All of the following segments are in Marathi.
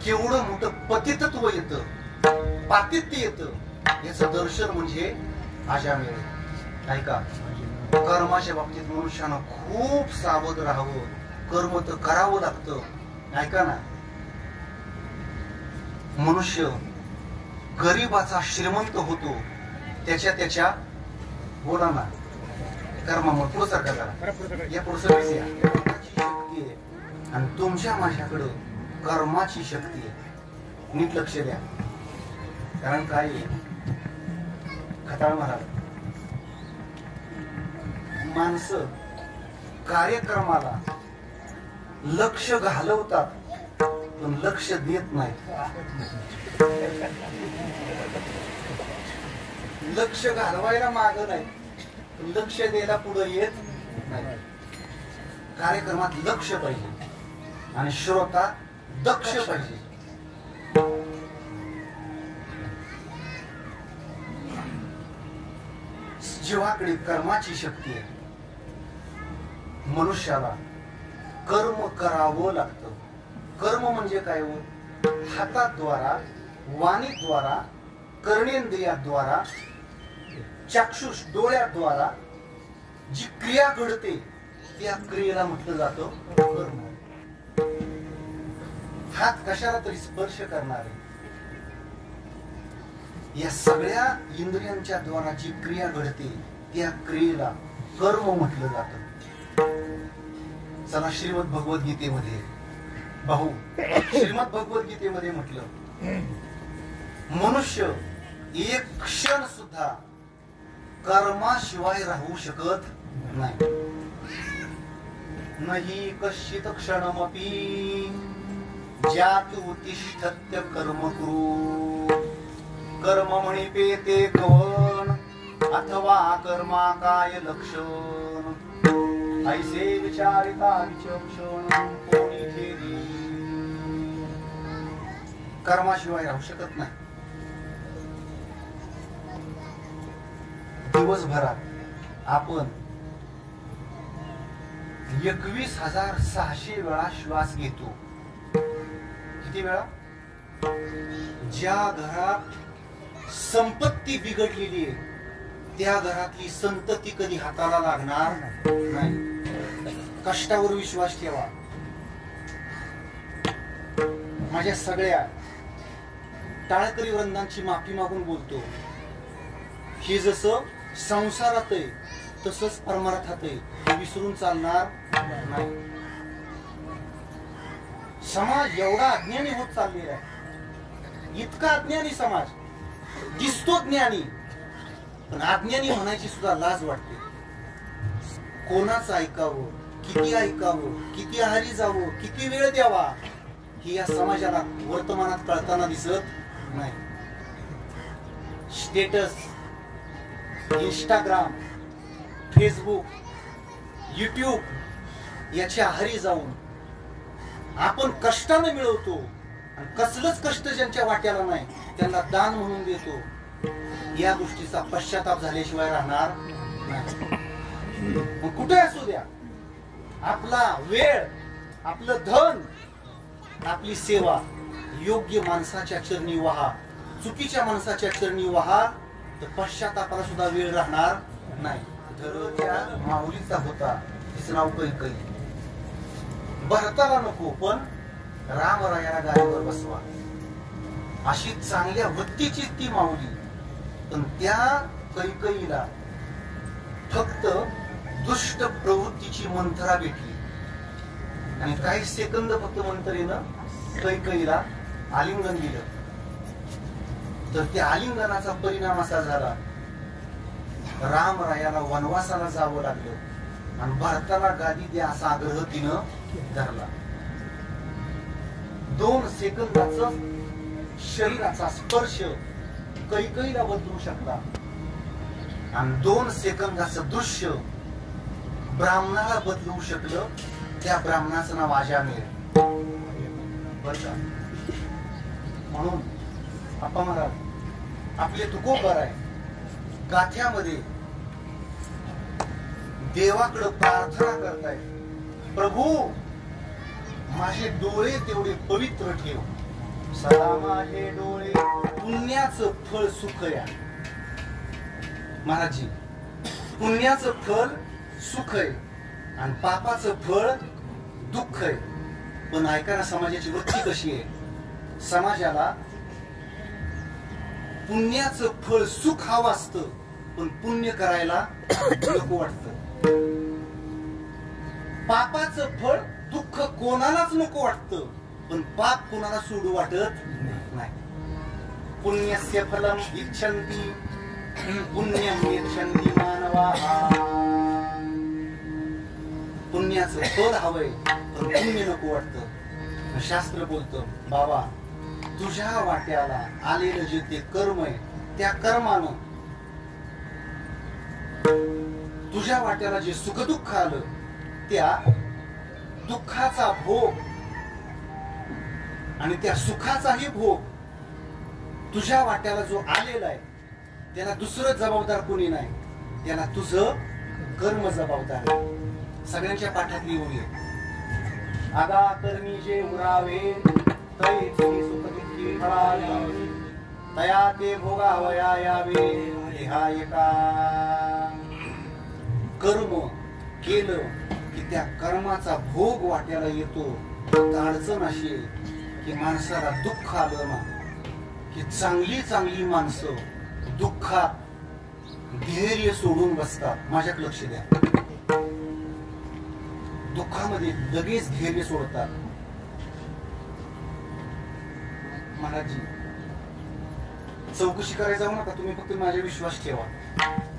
केवढं मोठं पतितत्व येतं, पातित्य येतं, याचं दर्शन म्हणजे अजामेळ. ऐका, कर्माच्या बाबतीत मनुष्यानं खूप सावध राहावं. कर्म तर करावं लागतं. ऐका ना, मनुष्य गरीबाचा श्रीमंत होतो त्याच्या बोला ना कर्मामुळे. पुढं सारखा करा, या पुढं सर्विस या. शक्ती आहे आणि तुमच्या माझ्याकडं कर्माची शक्ती आहे. नीट लक्ष द्या. कारण काय खटाळ महाराज, माणसं कार्यक्रमाला लक्ष घालवतात पण लक्ष देत नाही. लक्ष घालवायला माग नाही, लक्ष द्यायला पुढे येत नाही. कार्यक्रमात लक्ष पाहिजे आणि श्रोता दक्ष पाहिजे. जीवाकडे कर्माची शक्ती आहे. मनुष्याला कर्म करावं लागतं. कर्म म्हणजे काय हो? हाताद्वारा, वाणीद्वारा, कर्णेंद्रियाद्वारा, चक्षुष डोळ्याद्वारा जी क्रिया घडते त्या क्रियेला म्हटलं जातं कर्म. हात कशाला तरी स्पर्श करणारे, या सगळ्या इंद्रियांच्या द्वारा जी क्रिया घडते त्या क्रियेला कर्म म्हटलं जातं. चला श्रीमद भगवद्गीतेमध्ये भाऊ, श्रीमद भगवद्गीतेमध्ये म्हटलं, मनुष्य एक क्षण सुद्धा कर्माशिवाय राहू शकत नाही. नहि कश्चित क्षणमपि ज्यात उत्तिष्ठत्य कर्म कुरु. कर्म मणिपेते कवन अथवा कर्मा काय लक्षण. ऐसे विचारिता विचक्षण कोणी केली. कर्माशिवाय राहू शकत नाही. दिवसभरात आपण 21,600 वेळा श्वास घेतो. किती वेळा? ज्या घरात संपत्ती बिघडलेली आहे त्या घरातली संतती कधी हाताला लागणार नाही. कष्टावर विश्वास ठेवा. माझ्या सगळ्या टाळकरी वृंदांची माफी मागून बोलतो. हे जसं संसारात आहे तसंच परमार्थात आहे, हे विसरून चालणार नाही. समाज एवढा अज्ञानी होत चाललेला आहे. इतका अज्ञानी समाज दिसतो ज्ञानी, पण अज्ञानी म्हणायची सुद्धा लाज वाटते. कोणाचं ऐकावं, किती आहारी जावं, किती वेळ द्यावा, हे या समाजाला वर्तमानात कळताना दिसत नाही. स्टेटस, इंस्टाग्राम, फेसबुक, युट्यूब याच्या आहारी जाऊन आपण कष्टाने मिळवतो आणि कसलंच कष्ट ज्यांच्या वाट्याला नाही त्यांना दान म्हणून देतो. या गोष्टीचा पश्चाताप झाल्याशिवाय राहणार नाही. मग कुठे असू द्या, आपला वेळ, आपलं धन, आपली सेवा योग्य माणसाच्या चरणी वहा. चुकीच्या माणसाच्या चरणी वहा तर पश्चातापाला सुद्धा वेळ राहणार नाही. धरोच्या माऊलीचा होता, तिचं नाव कैकई. भरताला नको पण रामरायाला गाडीवर बसवा अशी चांगल्या वृत्तीची ती माऊली. पण त्या कैकईला फक्त दुष्ट प्रवृत्तीची मंत्रा भेटली आणि काही सेकंद फक्त मंत्रेनं कैकईला आलिंगन दिलं. तर त्या आलिंगनाचा परिणाम असा झाला, रामरायाला वनवासाला जावं लागलं आणि भारताला गादी द्या असा आग्रह तिनं धरला. 2 सेकंदाचा शरीराचा स्पर्श कैकईला बदलू शकला आणि 2 सेकंदाचं दृश्य ब्राह्मणाला बदलू शकलं. त्या ब्राह्मणाचं नाव अजामेळ. म्हणून आप्पा महाराज आपले तुकोबर आहे, गाथ्यामध्ये देवाकडे प्रार्थना करतायत, प्रभू माझे डोळे तेवढे पवित्र ठेव, सदा माझे डोळे पुण्याचं फळ सुख या. महाराजजी, पुण्याचं फळ सुख आहे आणि पापाचं फळ दुःख आहे. पण ऐका ना, समाजाची वृत्ती कशी आहे. समाजाला पुण्याचं फळ सुख हवं असतं, पण पुण्य करायला नको वाटतं. पापाचं फळ दुःख कोणालाच नको वाटतं, पण पाप कोणाला सोडू वाटत नाही. पुण्यस्य फलम इच्छन्ति पुण्यम इच्छन्ति मानवाः. पुण्याचं फळ हवंय, पण पुण्य नको वाटतं. शास्त्र बोलतं, बाबा तुझ्या वाट्याला आलेलं जे ते कर्म आहे, त्या कर्मानं तुझ्या वाट्याला जे सुखदुःख आलं, त्या दुःखाचा भोग आणि त्या सुखाचाही भोग तुझ्या वाट्याला जो आलेला आहे, त्याला दुसरं जबाबदार कोणी नाही, त्याला तुझं कर्म जबाबदार आहे. सगळ्यांच्या पाठातली ओळी आहे. आगा कर्मी जे उरावे तैचे सुख दुःखी फळावे, तया ते भोगावया यावे देहा एका. कर्म केलं की त्या कर्माचा भोग वाट्याला येतो. अडचण अशी आहे की माणसाला दुःख आलं ना, की चांगली चांगली माणसं दुःखात धैर्य सोडून बसतात. माझ्याकडे लक्ष द्या. दुःखामध्ये लगेच धैर्य सोडतात. महाराजजी, चौकशी करायला जाऊ नका तुम्ही, फक्त माझ्या विश्वास ठेवा.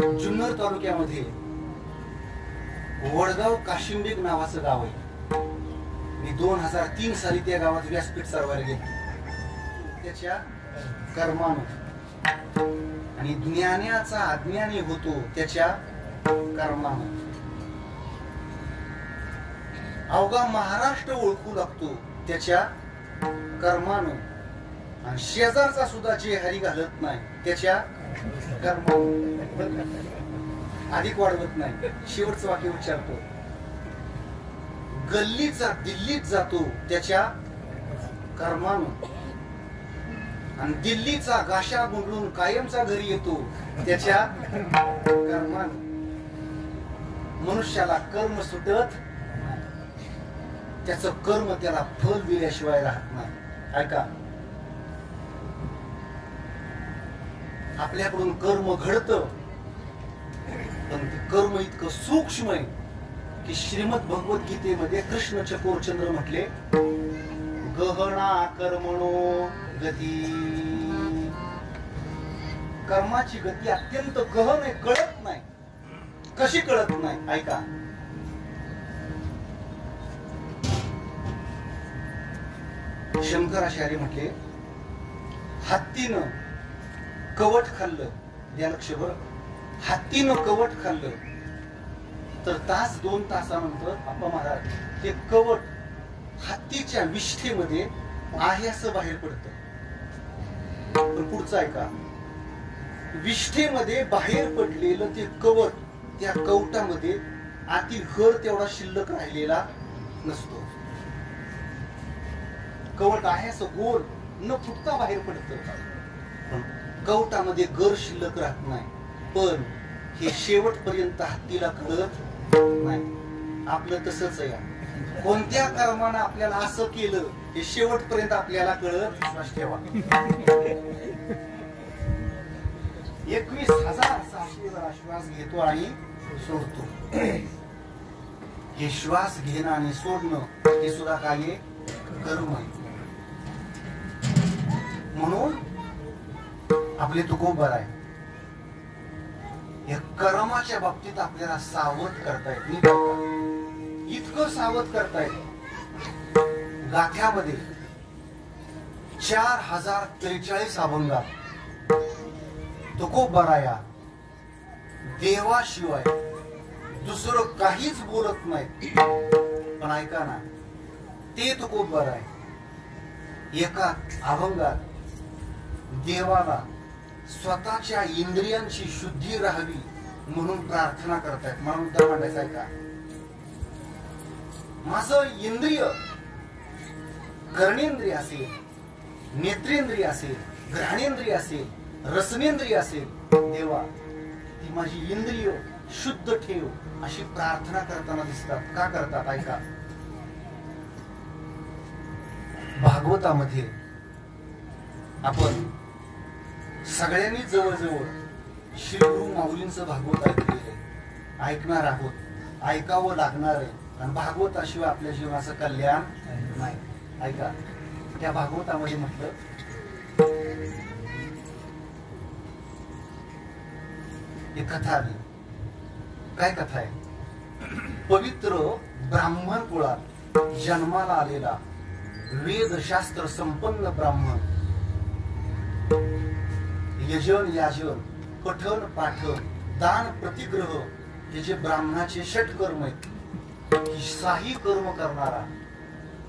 जुन्नर तालुक्यामध्ये वडगाव काशिंबेग नावाचं गाव आहे. मी 2003 साली त्या गावात व्यासपीठ सरवायला गेलो. त्याच्या कर्मानं आणि ज्ञानाचा अज्ञानी होतो त्याच्या कर्मानं. अवघा महाराष्ट्र ओळखू लागतो त्याच्या कर्मानं. आणि शेजारचा सुद्धा जे हरी घालत नाही त्याच्या कर्मानं. अधिक वाढवत नाही. शेवटचं वाक्य उच्चारतो, गल्लीचा दिल्लीत जातो त्याच्या कर्मानं. आणि दिल्लीचा गाशा गुंडळून कायमचा घरी येतो त्याच्या कर्मानं. मनुष्याला कर्म सुटत, त्याचं कर्म त्याला फल दिल्याशिवाय राहत नाही. ऐका, आपल्याकडून कर्म घडतं, पण ते कर्म इतकं सूक्ष्म आहे की श्रीमद भगवद्गीतेमध्ये कृष्ण चकोरचंद्र म्हटले, गहना कर्मणो गती. कर्माची गती अत्यंत गहन आहे, कळत नाही. कशी कळत नाही? ऐका, शंकराचार्य म्हटले, हत्तीनं कवट खाल्लं, द्या लक्ष बरं, हत्तीनं कवट खाल्लं तर तास 2 तासानंतर आपा महाराज ते कवट हत्तीच्या विष्ठेमध्ये आहे असं बाहेर पडतं. पण पुढचं ऐका, विष्ठेमध्ये बाहेर पडलेलं ते कवट, त्या कवटामध्ये आतील हर तेवढा शिल्लक राहिलेला नसतो. कवट आहे असं गोल न फुटता बाहेर पडतं, पण कवटामध्ये गर शिल्लक राहत नाही. पण हे शेवटपर्यंत हत्तीला कळत नाही. आपलं तसंच आहे. कोणत्या कर्मानं आपल्याला असं केलं हे शेवटपर्यंत आपल्याला कळत. विश्वास ठेवा. 21,600 वेळा श्वास घेतो आणि सोडतो. हे श्वास घेणं आणि सोडणं हे सुद्धा काय कर्म आहे. म्हणून आपले तुकोबर आहे, या कर्माच्या बाबतीत आपल्याला सावध करतायत. इतकं सावध करतायत, गाथ्यामध्ये 4043 अभंगात तुकोबराया देवाशिवाय दुसरं काहीच बोलत नाही. पण ऐका ना, ते तुकोबर आहे. एका अभंगात देवाला स्वतःच्या इंद्रियांची शुद्धी राहावी म्हणून प्रार्थना करतायत. मला मुद्दा मांडायचा आहे का, माझं इंद्रिय कर्णेंद्रिय असेल, नेत्रेंद्रिय असेल, घ्राणेंद्रिय असेल, रसनेंद्रिय असेल, देवा ती माझी इंद्रिय शुद्ध ठेव अशी प्रार्थना करताना दिसतात. का करतात ऐका. भागवतामध्ये आपण सगळ्यांनी जवळजवळ श्री गुरु माऊलींचं भागवत ऐकलेलं आहे, ऐकणार आहोत, ऐकावं लागणार आहे. आणि भागवताशिवाय आपल्या जीवनाचं कल्याण नाही. ऐका, त्या भागवतामध्ये म्हटलं, एक कथा आली. काय कथा आहे? पवित्र ब्राह्मण कुळात जन्माला आलेला वेदशास्त्र संपन्न ब्राह्मण, यजन याजन, पठन पाठन, दान प्रतिग्रह हे जे ब्राह्मणाचे षटकर्म आहेत, शाही कर्म करणारा,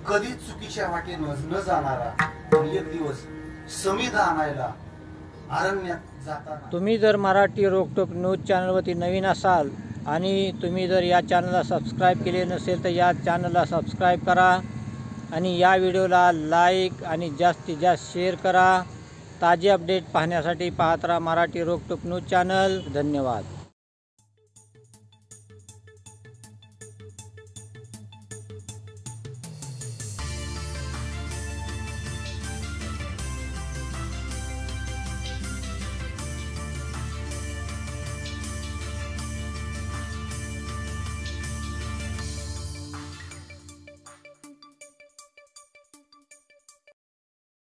कधी चुकीच्या वाटेनं न जाणारा, पण एक दिवस समिधा आणायला अरण्यात जाताना. तुम्ही जर मराठी रोकटोक न्यूज चॅनलवरती नवीन असाल आणि तुम्ही जर या चॅनलला सबस्क्राईब केले नसेल तर या चॅनलला सबस्क्राईब करा आणि या व्हिडिओला लाईक आणि जास्तीत जास्त शेअर करा. ताजे अपडेट पाहण्यासाठी पाहत राहा मराठी रोकटोक न्यूज चॅनल. धन्यवाद.